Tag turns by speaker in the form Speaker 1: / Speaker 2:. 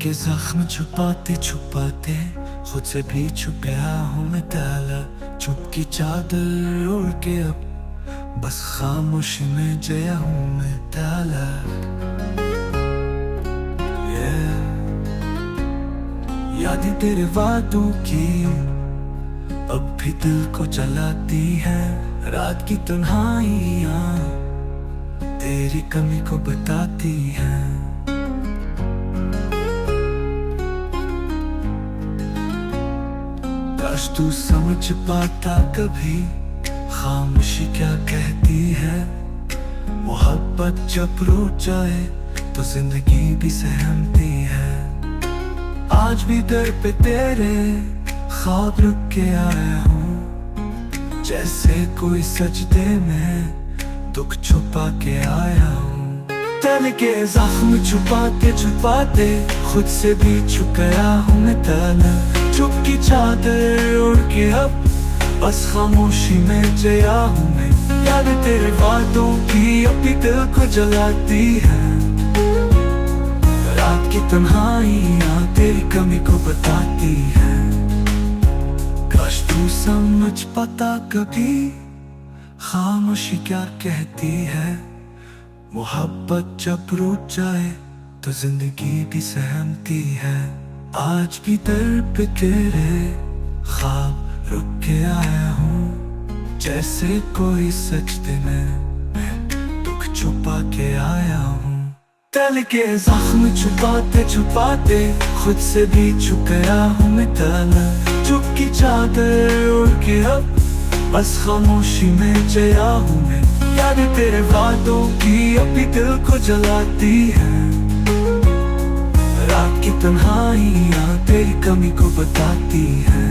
Speaker 1: के जख्म छुपाते छुपाते खुद से भी छुप गया हूँ मैं ताला। चुप की चादर ओढ़ के अब बस खामोशी में जया हूँ मैं ताला। यादें तेरे वादों की अब भी दिल को जलाती है। रात की तन्हाइयाँ तेरी कमी को बताती हैं। काश तू समझ पाता कभी खामोशी क्या कहती है। मोहब्बत जब रूठ जाए तो जिंदगी भी सहमती है। आज भी दर पे तेरे ख्वाब रुक के आया हूँ, जैसे कोई सजदे में दुख छुपा के आया हूँ। तन के जख्म छुपाते छुपाते खुद से भी छुप गया हूँ मैं ताला। चुप की चादर ओढ़ के अब बस खामोशी में जया हूँ मैं। याद तेरे वादों की अब भी दिल को जलाती है। रात की तन्हाइयाँ तेरी कमी को बताती है। काश तू समझ पाता कभी खामोशी क्या कहती है। मोहब्बत जब रूठ जाए तो जिंदगी भी सहमती है। आज भी दर पे तेरे ख्वाब रुक के आया हूँ, जैसे कोई सजदे में मैं दुख छुपा के आया हूँ। दिल के जख्म छुपाते छुपाते खुद से भी छुप गया हूँ मैं ताला। चुप की चादर ओढ़ के अब बस खामोशी में जया हूँ मैं। याद तेरे वादों की अब भी दिल को जलाती है। रात की तन्हाइयाँ तेरी कमी को बताती है।